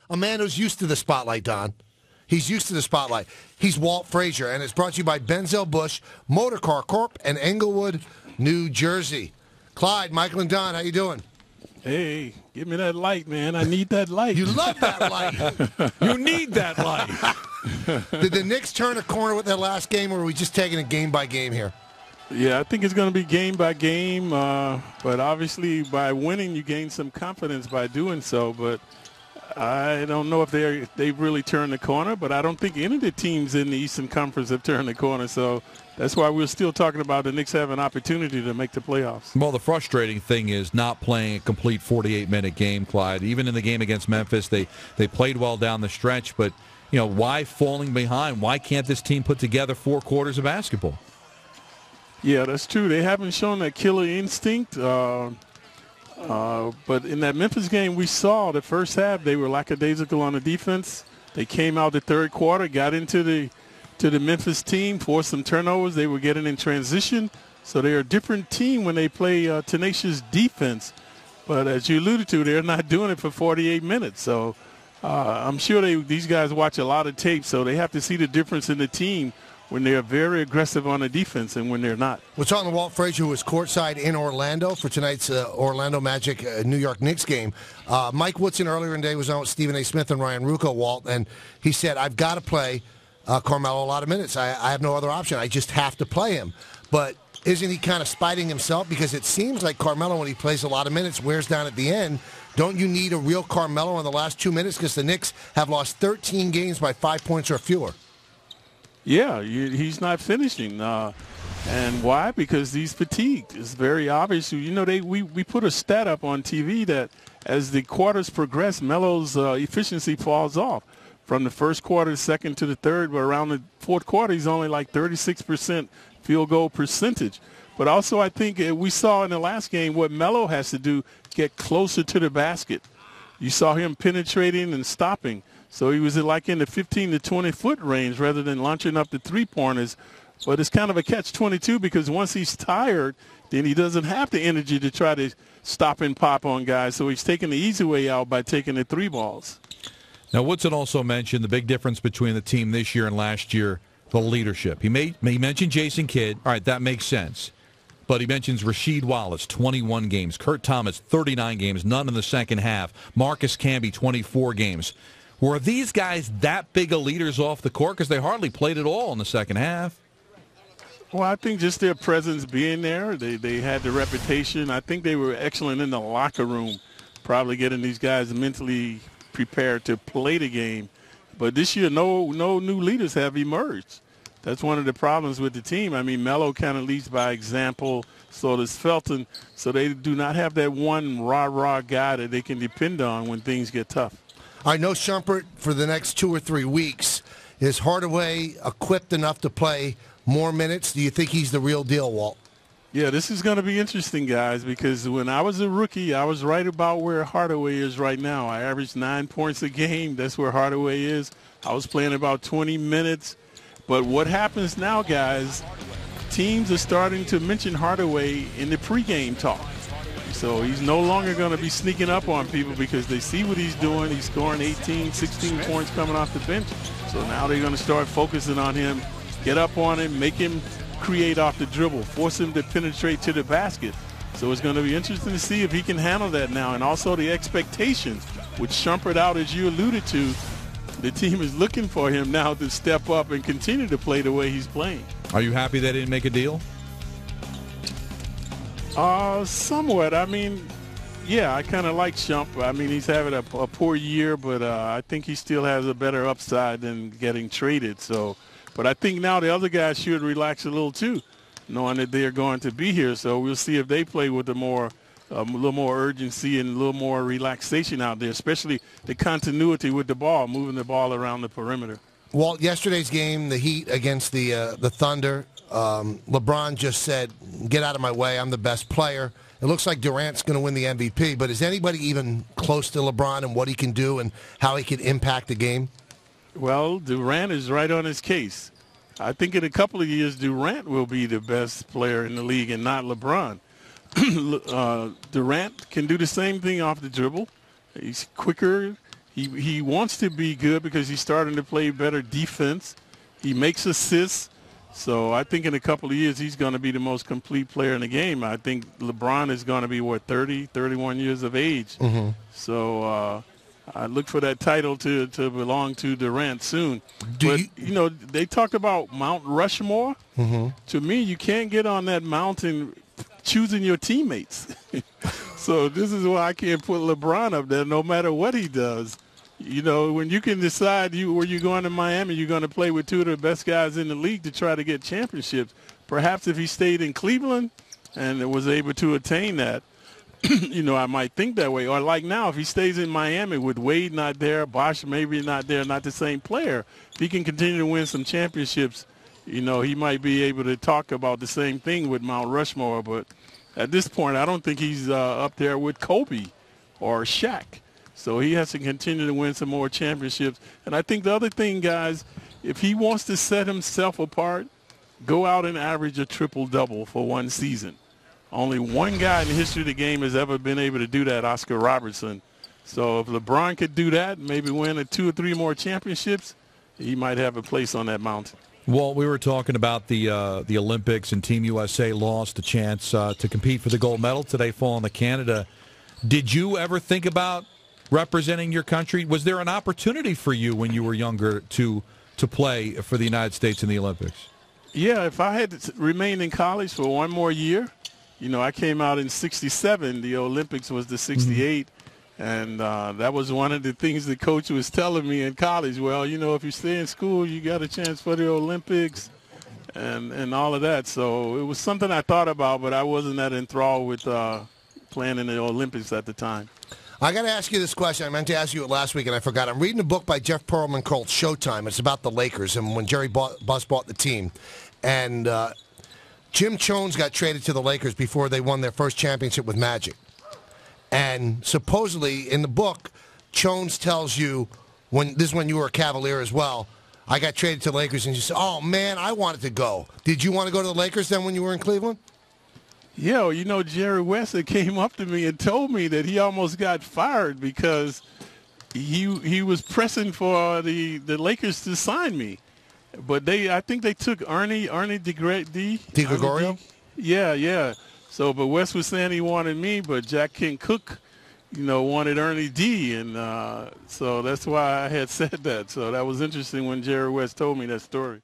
A man who's used to the spotlight, Don. He's used to the spotlight. He's Walt Frazier, and it's brought to you by Benzel Bush Motorcar Corp. and Englewood, New Jersey. Clyde, Michael, and Don, how you doing? Hey, give me that light, man. I need that light. You love that light. You need that light. Did the Knicks turn a corner with their last game, or are we just taking it game by game here? Yeah, I think it's going to be game by game. But obviously, by winning, you gain some confidence by doing so. But I don't know if they've really turned the corner. But I don't think any of the teams in the Eastern Conference have turned the corner. So that's why we're still talking about the Knicks have an opportunity to make the playoffs. Well, the frustrating thing is not playing a complete 48-minute game, Clyde. Even in the game against Memphis, they played well down the stretch. But, you know, why falling behind? Why can't this team put together 4 quarters of basketball? Yeah, that's true. They haven't shown that killer instinct. But in that Memphis game, we saw the first half they were lackadaisical on the defense. They came out the third quarter, got into the Memphis team, forced some turnovers. They were getting in transition. So they're a different team when they play tenacious defense. But as you alluded to, they're not doing it for 48 minutes. So I'm sure these guys watch a lot of tape, so they have to see the difference in the team when they're very aggressive on the defense and when they're not. We're talking to Walt Frazier, who was courtside in Orlando for tonight's Orlando Magic New York Knicks game. Mike Woodson earlier in the day was on with Stephen A. Smith and Ryan Rucco, Walt, and he said, I've got to play Carmelo a lot of minutes. I have no other option. I just have to play him. But isn't he kind of spiting himself? Because it seems like Carmelo, when he plays a lot of minutes, wears down at the end. Don't you need a real Carmelo in the last 2 minutes? Because the Knicks have lost 13 games by 5 points or fewer. Yeah, he's not finishing. And why? Because he's fatigued. It's very obvious. You know, we put a stat up on TV that as the quarters progress, Melo's efficiency falls off. From the first quarter, second to the third, but around the fourth quarter, he's only like 36% field goal percentage. But also I think we saw in the last game what Melo has to do, get closer to the basket. You saw him penetrating and stopping. So he was like in the 15 to 20-foot range rather than launching up the three-pointers. But it's kind of a catch-22 because once he's tired, then he doesn't have the energy to try to stop and pop on guys. So he's taking the easy way out by taking the 3 balls. Now, Woodson also mentioned the big difference between the team this year and last year, the leadership. He mentioned Jason Kidd. All right, that makes sense. But he mentions Rasheed Wallace, 21 games. Kurt Thomas, 39 games, none in the second half. Marcus Camby, 24 games. Were these guys that big of leaders off the court? Because they hardly played at all in the second half. Well, I think just their presence being there, they had the reputation. I think they were excellent in the locker room, probably getting these guys mentally prepared to play the game. But this year, no new leaders have emerged. That's one of the problems with the team. I mean, Melo kind of leads by example, so does Felton. So they do not have that one rah-rah guy that they can depend on when things get tough. I know Shumpert for the next 2 or 3 weeks. Is Hardaway equipped enough to play more minutes? Do you think he's the real deal, Walt? Yeah, this is going to be interesting, guys, because when I was a rookie, I was right about where Hardaway is right now. I averaged 9 points a game. That's where Hardaway is. I was playing about 20 minutes. But what happens now, guys, teams are starting to mention Hardaway in the pregame talk. So he's no longer going to be sneaking up on people because they see what he's doing. He's scoring 18, 16 points coming off the bench. So now they're going to start focusing on him, get up on him, make him create off the dribble, force him to penetrate to the basket. So it's going to be interesting to see if he can handle that now. And also the expectations, with Shumpert out, as you alluded to, the team is looking for him now to step up and continue to play the way he's playing. Are you happy they didn't make a deal? Somewhat. I mean, yeah, I kind of like Shump. I mean, he's having a poor year, but I think he still has a better upside than getting traded. So, but I think now the other guys should relax a little too, knowing that they're going to be here. So we'll see if they play with a little more urgency and a little more relaxation out there, especially the continuity with the ball, moving the ball around the perimeter. Walt, yesterday's game, the Heat against the Thunder, LeBron just said, get out of my way, I'm the best player. It looks like Durant's going to win the MVP, but is anybody even close to LeBron and what he can do and how he can impact the game? Well, Durant is right on his case. I think in a couple of years, Durant will be the best player in the league and not LeBron. Durant can do the same thing off the dribble. He's quicker. He wants to be good because he's starting to play better defense. He makes assists. So I think in a couple of years he's going to be the most complete player in the game. I think LeBron is going to be, 30, 31 years of age. Mm-hmm. So I look for that title to belong to Durant soon. They talked about Mount Rushmore. Mm-hmm. To me, you can't get on that mountain choosing your teammates. So this is why I can't put LeBron up there no matter what he does. When you can decide where you're going to Miami, you're going to play with two of the best guys in the league to try to get championships. Perhaps if he stayed in Cleveland and was able to attain that, I might think that way. Or like now, if he stays in Miami with Wade not there, Bosh maybe not there, not the same player, if he can continue to win some championships, he might be able to talk about the same thing with Mount Rushmore. But at this point, I don't think he's up there with Kobe or Shaq. So he has to continue to win some more championships. And I think the other thing, guys, if he wants to set himself apart, go out and average a triple-double for one season. Only one guy in the history of the game has ever been able to do that, Oscar Robertson. So if LeBron could do that, maybe win 2 or 3 more championships, he might have a place on that mountain. Well, we were talking about the Olympics, and Team USA lost a chance to compete for the gold medal today, falling to Canada. Did you ever think about representing your country? Was there an opportunity for you when you were younger to play for the United States in the Olympics? Yeah, if I had remained in college for one more year, I came out in '67. The Olympics was the '68, and that was one of the things the coach was telling me in college. Well, if you stay in school, you got a chance for the Olympics and all of that. So it was something I thought about, but I wasn't that enthralled with playing in the Olympics at the time. I got to ask you this question. I meant to ask you it last week, and I forgot. I'm reading a book by Jeff Pearlman called Showtime. It's about the Lakers and when Jerry Buss bought the team. And Jim Jones got traded to the Lakers before they won their first championship with Magic. And supposedly, in the book, Jones tells you, this is when you were a Cavalier as well, I got traded to the Lakers, and you said, oh, man, I wanted to go. Did you want to go to the Lakers then when you were in Cleveland? Yeah, Jerry West came up to me and told me that he almost got fired because he was pressing for the Lakers to sign me. But I think they took Ernie DiGregorio? Yeah. So, but West was saying he wanted me, but Jack King Cook, wanted Ernie D. And so that's why I had said that. So that was interesting when Jerry West told me that story.